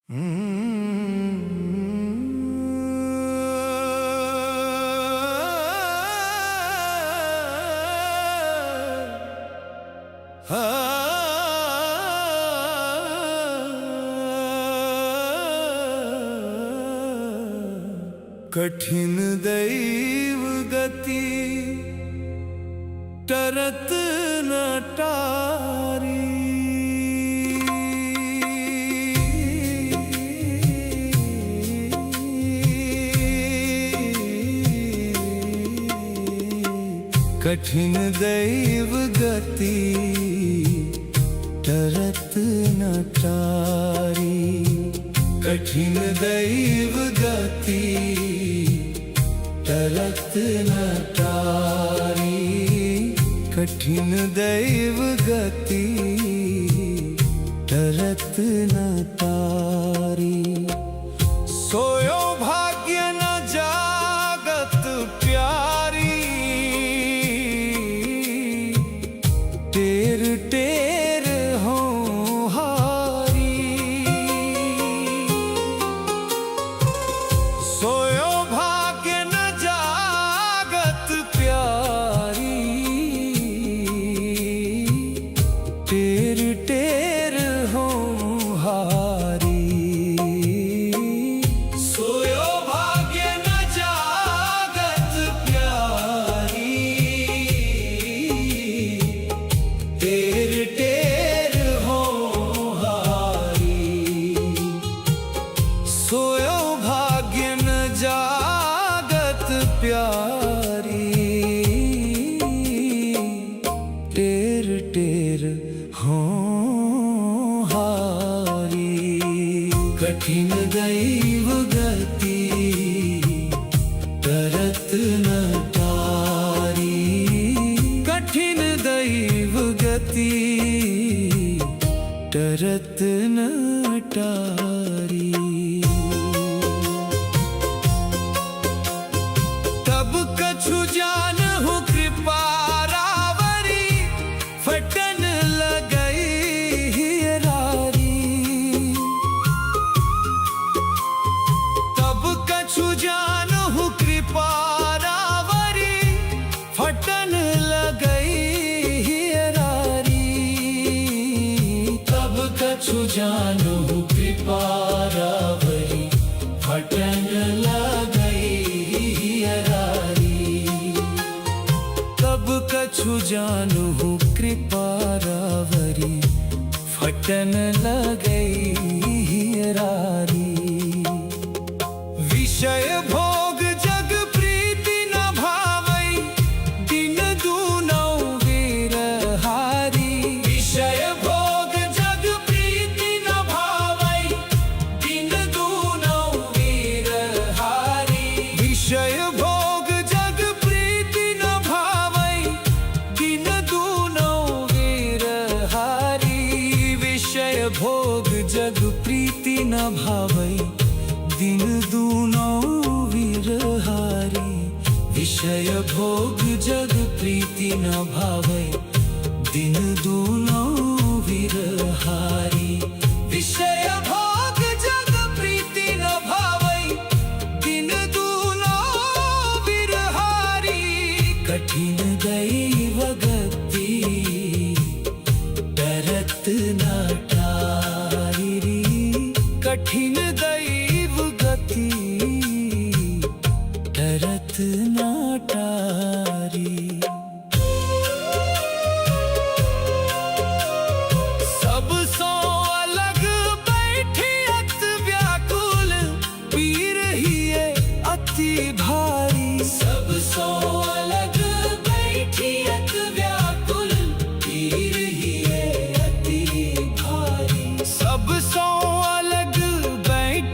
कठिन दैव गति टरत न टारी। कठिन दैव गति टरत न टारी। कठिन दैव गति टरत न टारी। कठिन दैव गति टरत न टारी। सोयो भाग्य न जागत प्यारी। टेर टेर हो हारी। सोयो भाग्य न जागत प्यारी। टेर टेर हो हारी। सोयो भाग्य न जागत प्यारी। टेर टेर हो हारी। सोयो भाग्य न जागत प्यारी। टेर टेर हो हारी। कठिन दैव गति टरत न टारी। कठिन दैव गति टरत न टारी। तब कछु जानहु कृपा रावरी। फटन लगई हियरारी। तब कछु जानहु कृपा रावरी। फटन लगई हियरारी। तब कछु जानहु कृपा रावरी। फटन लगई हियरारी। तब कछु जानहु कृपा रावरी। फटन लगई हियरारी। विषय भोग जग प्रीति न भावई। दिन दूनौ वीरहारी। विषय भोग जग प्रीति न भावई। दिन दूनौ वीरहारी। विषय भोग जग प्रीति न भावई। दिन दूनौ वीरहारी। विषय भोग जग प्रीति न भावई। दिन दूनौ वीरहारी। विषय भोग जग प्रीति न भावई। दिन दूनौ वीरहारी। विषय भोग जग प्रीति न भावई। दिन दूनौ वीरहारी। कठिन दैव गति टरत न टारी। कठिन दैव गति टरत न टारी। सब सो अलग बैठियत व्याकुल। पीर हिये अति भारी। सब सो अलग बैठियत व्याकुल। पीर हिये अति भारी। सब सो अलग बैठ